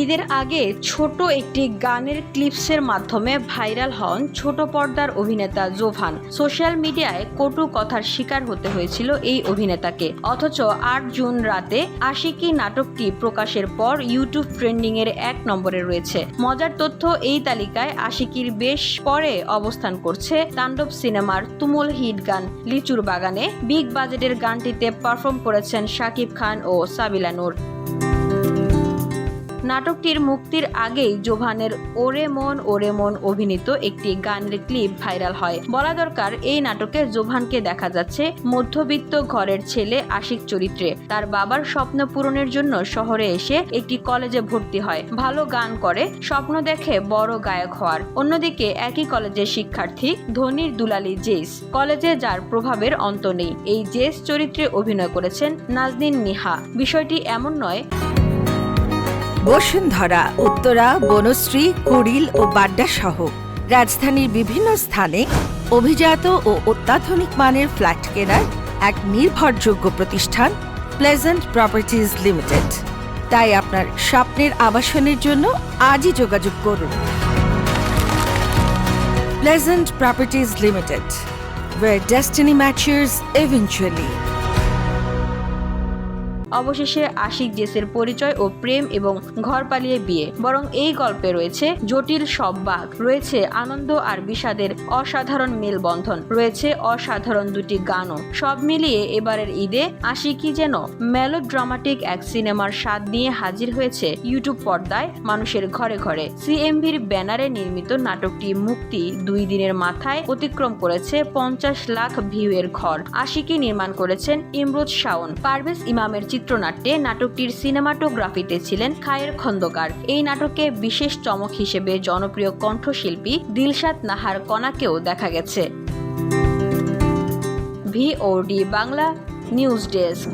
ঈদের আগে ছোট একটি গানের ক্লিপসের মাধ্যমে ভাইরাল হন ছোট পর্দার অভিনেতা জোভান। সোশ্যাল মিডিয়ায় কটু কথার শিকার হতে হয়েছিল এই অভিনেতাকে। অথচ ৮ জুন রাতে আশিকি নাটকটি প্রকাশের পর ইউটিউব ট্রেন্ডিং এর ১ নম্বরে রয়েছে। মজার তথ্য, এই তালিকায় আশিকির বেশ পরে অবস্থান করছে তাণ্ডব সিনেমার তুমুল হিট গান লিচুর বাগানে। বিগ বাজেটের গানটিতে পারফর্ম করেছেন শাকিব খান ও সাবিলা নূর। নাটকটির মুক্তির আগেই জোভানের ওরে মন অভিনীত একটি গানের ক্লিপ ভাইরাল হয়। বলা দরকার, এই নাটকে জোভানকে দেখা যাচ্ছে মধ্যবিত্ত ঘরের ছেলে আশিক চরিত্রে। তার বাবার স্বপ্ন পূরণের জন্য শহরে এসে একটি কলেজে ভর্তি হয়, ভালো গান করে, স্বপ্ন দেখে বড় গায়ক হওয়ার। অন্যদিকে একই কলেজের শিক্ষার্থী ধনির দুলালি জেস, কলেজে যার প্রভাবের অন্ত নেই। এই জেস চরিত্রে অভিনয় করেছেন নাজনীন নিহা। বিষয়টি এমন নয়, বসুন্ধরা, উত্তরা, বনশ্রী, কুড়িল ও বাড্ডা সহ রাজধানীর বিভিন্ন স্থানে অভিজাত ও অত্যাধুনিক মানের ফ্ল্যাট কেনার এক নির্ভরযোগ্য প্রতিষ্ঠান প্লেজেন্ট প্রপার্টিজ লিমিটেড। তাই আপনার স্বপ্নের আবাসনের জন্য আজই যোগাযোগ করুন। Pleasant properties limited, where destiny matches eventually. অবশেষে আশিক জেসের পরিচয় ও প্রেম এবং ঘর পালিয়ে বিয়ে। বরং এই গল্পে রয়েছে জটিল সব বাঁক, রয়েছে আনন্দ আর বিষাদের অসাধারণ মেলবন্ধন, রয়েছে অসাধারণ দুটি গানও। সব মিলিয়ে এবারের ঈদে আশিকি যেন মেলোড্রামাটিক এক সিনেমার স্বাদ নিয়ে হাজির হয়েছে ইউটিউব পর্দায়, মানুষের ঘরে ঘরে। সিএমভির ব্যানারে নির্মিত নাটকটি মুক্তি ২ দিনের মাথায় অতিক্রম করেছে ৫০ লাখ ভিউ এর ঘর। আশিকি নির্মাণ করেছেন ইমরোজ শাওন। পারভেজ ইমামের চিত্রনাট্যে নাটকটির সিনেমাটোগ্রাফিতে ছিলেন খায়ের খন্দকার। এই নাটকে বিশেষ চমক হিসেবে জনপ্রিয় কণ্ঠশিল্পী দিলশাদ নাহার কণাকেও দেখা গেছে। VOD Bangla news desk.